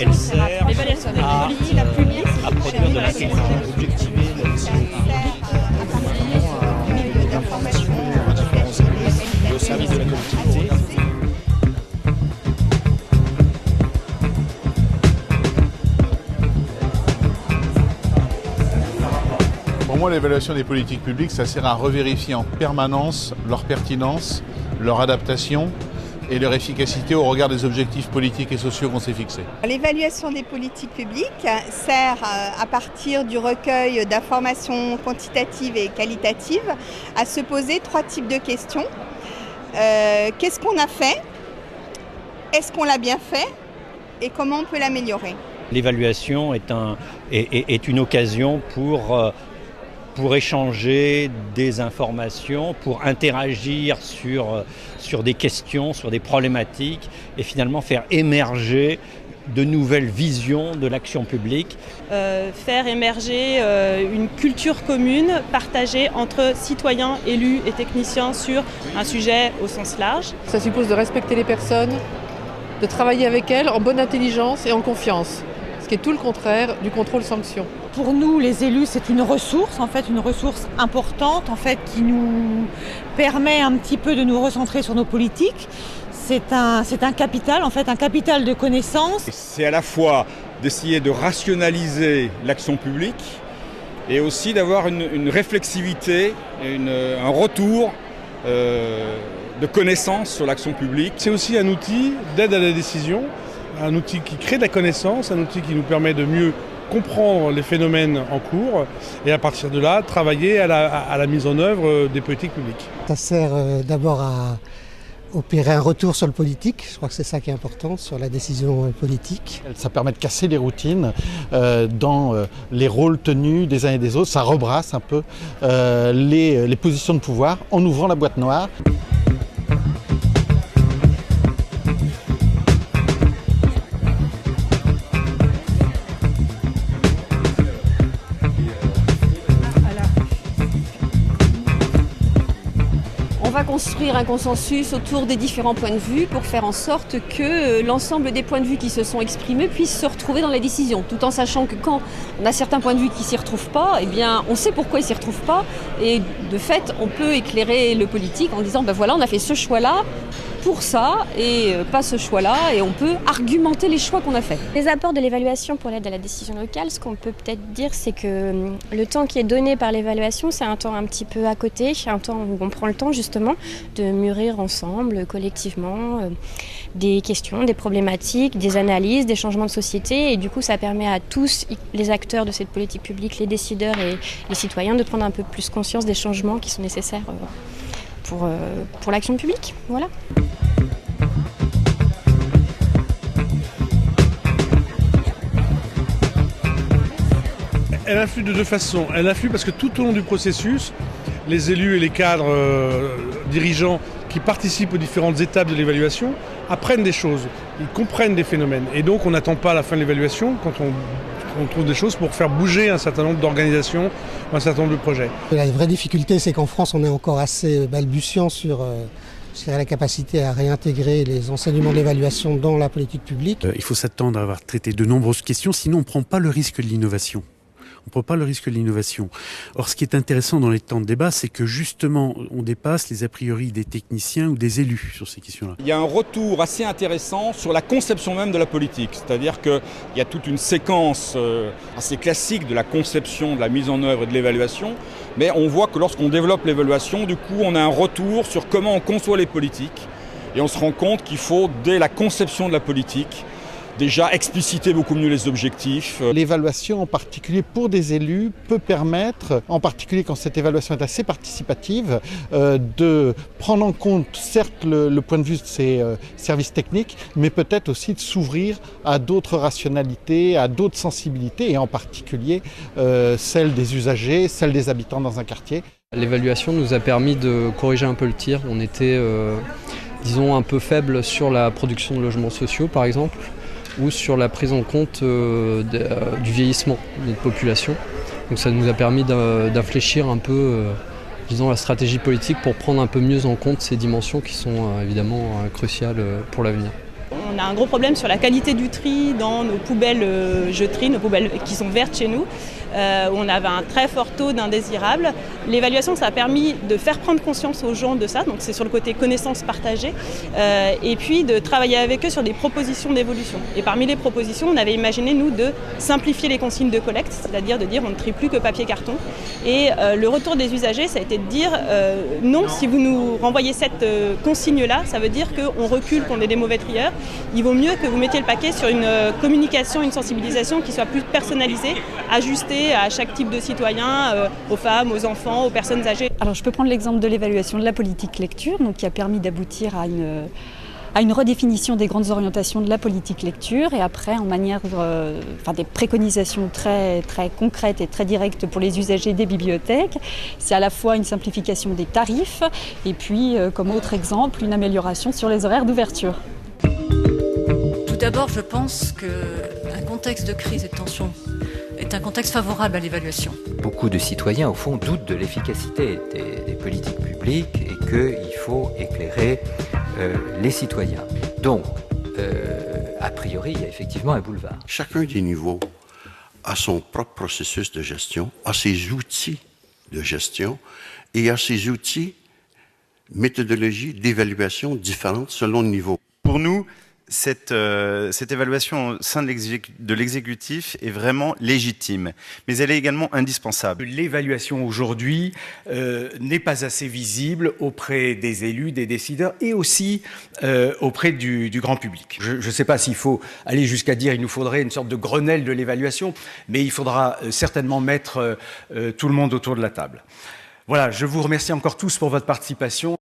Elle sert à produire de la culture, objectiver la décision au service de la collectivité. Pour moi, l'évaluation des politiques publiques, ça sert à revérifier en permanence leur pertinence, leur adaptation et leur efficacité au regard des objectifs politiques et sociaux qu'on s'est fixés. L'évaluation des politiques publiques sert à partir du recueil d'informations quantitatives et qualitatives à se poser 3 types de questions. Qu'est-ce qu'on a fait? Est-ce qu'on l'a bien fait? Et comment on peut l'améliorer? L'évaluation est une occasion pour échanger des informations, pour interagir sur des questions, sur des problématiques et finalement faire émerger de nouvelles visions de l'action publique. Faire émerger une culture commune partagée entre citoyens, élus et techniciens sur un sujet au sens large. Ça suppose de respecter les personnes, de travailler avec elles en bonne intelligence et en confiance, ce qui est tout le contraire du contrôle-sanction. Pour nous, les élus, c'est une ressource importante, qui nous permet un petit peu de nous recentrer sur nos politiques. C'est un capital, un capital de connaissances. C'est à la fois d'essayer de rationaliser l'action publique et aussi d'avoir une réflexivité, un retour de connaissances sur l'action publique. C'est aussi un outil d'aide à la décision, un outil qui crée de la connaissance, un outil qui nous permet de mieux comprendre les phénomènes en cours et à partir de là, travailler à la mise en œuvre des politiques publiques. Ça sert d'abord à opérer un retour sur le politique, je crois que c'est ça qui est important, sur la décision politique. Ça permet de casser les routines dans les rôles tenus des uns et des autres, ça rebrasse un peu les positions de pouvoir en ouvrant la boîte noire. On va construire un consensus autour des différents points de vue pour faire en sorte que l'ensemble des points de vue qui se sont exprimés puissent se retrouver dans les décisions, tout en sachant que quand on a certains points de vue qui ne s'y retrouvent pas, on sait pourquoi ils ne s'y retrouvent pas et de fait on peut éclairer le politique en disant voilà, on a fait ce choix-là pour ça et pas ce choix-là et on peut argumenter les choix qu'on a faits. Les apports de l'évaluation pour l'aide à la décision locale, ce qu'on peut peut-être dire, c'est que le temps qui est donné par l'évaluation, c'est un temps un petit peu à côté, un temps où on prend le temps justement de mûrir ensemble, collectivement, des questions, des problématiques, des analyses, des changements de société et du coup ça permet à tous les acteurs de cette politique publique, les décideurs et les citoyens de prendre un peu plus conscience des changements qui sont nécessaires pour l'action publique. Voilà. Elle influe de 2 façons. Elle influe parce que tout au long du processus, les élus et les cadres dirigeants qui participent aux différentes étapes de l'évaluation apprennent des choses, ils comprennent des phénomènes. Et donc on n'attend pas la fin de l'évaluation quand on trouve des choses pour faire bouger un certain nombre d'organisations, un certain nombre de projets. La vraie difficulté, c'est qu'en France, on est encore assez balbutiant sur la capacité à réintégrer les enseignements de l'évaluation dans la politique publique. Il faut s'attendre à avoir traité de nombreuses questions, sinon on ne prend pas le risque de l'innovation. On ne prend pas le risque de l'innovation. Or, ce qui est intéressant dans les temps de débat, c'est que justement, on dépasse les a priori des techniciens ou des élus sur ces questions-là. Il y a un retour assez intéressant sur la conception même de la politique. C'est-à-dire qu'il y a toute une séquence assez classique de la conception, de la mise en œuvre et de l'évaluation. Mais on voit que lorsqu'on développe l'évaluation, du coup, on a un retour sur comment on conçoit les politiques. Et on se rend compte qu'il faut, dès la conception de la politique, déjà expliciter beaucoup mieux les objectifs. L'évaluation en particulier pour des élus peut permettre, en particulier quand cette évaluation est assez participative, de prendre en compte certes le point de vue de ces services techniques, mais peut-être aussi de s'ouvrir à d'autres rationalités, à d'autres sensibilités, et en particulier celle des usagers, celle des habitants dans un quartier. L'évaluation nous a permis de corriger un peu le tir. On était, disons, un peu faible sur la production de logements sociaux, par exemple, ou sur la prise en compte du vieillissement de notre population. Donc ça nous a permis d'infléchir un peu disons, la stratégie politique pour prendre un peu mieux en compte ces dimensions qui sont évidemment cruciales pour l'avenir. On On a un gros problème sur la qualité du tri dans nos poubelles jeteries, nos poubelles qui sont vertes chez nous. Où on avait un très fort taux d'indésirables. L'évaluation, ça a permis de faire prendre conscience aux gens de ça, donc c'est sur le côté connaissance partagée, et puis de travailler avec eux sur des propositions d'évolution. Et parmi les propositions, on avait imaginé, nous, de simplifier les consignes de collecte, c'est-à-dire de dire on ne trie plus que papier-carton. Et le retour des usagers, ça a été de dire non, si vous nous renvoyez cette consigne-là, ça veut dire qu'on recule, qu'on est des mauvais trieurs. Il vaut mieux que vous mettiez le paquet sur une communication, une sensibilisation qui soit plus personnalisée, ajustée à chaque type de citoyen, aux femmes, aux enfants, aux personnes âgées. Alors je peux prendre l'exemple de l'évaluation de la politique lecture, donc qui a permis d'aboutir à une redéfinition des grandes orientations de la politique lecture et après en manière des préconisations très concrètes et très directes pour les usagers des bibliothèques. C'est à la fois une simplification des tarifs et puis comme autre exemple une amélioration sur les horaires d'ouverture. Tout d'abord, je pense qu'un contexte de crise et de tension est un contexte favorable à l'évaluation. Beaucoup de citoyens, au fond, doutent de l'efficacité des politiques publiques et qu'il faut éclairer les citoyens. Donc, a priori, il y a effectivement un boulevard. Chacun des niveaux a son propre processus de gestion, a ses outils de gestion et a ses outils, méthodologies d'évaluation différentes selon le niveau. Pour nous, cette évaluation au sein de l'exécutif est vraiment légitime, mais elle est également indispensable. L'évaluation aujourd'hui n'est pas assez visible auprès des élus, des décideurs et aussi auprès du grand public. Je ne sais pas s'il faut aller jusqu'à dire qu'il nous faudrait une sorte de Grenelle de l'évaluation, mais il faudra certainement mettre tout le monde autour de la table. Voilà, je vous remercie encore tous pour votre participation.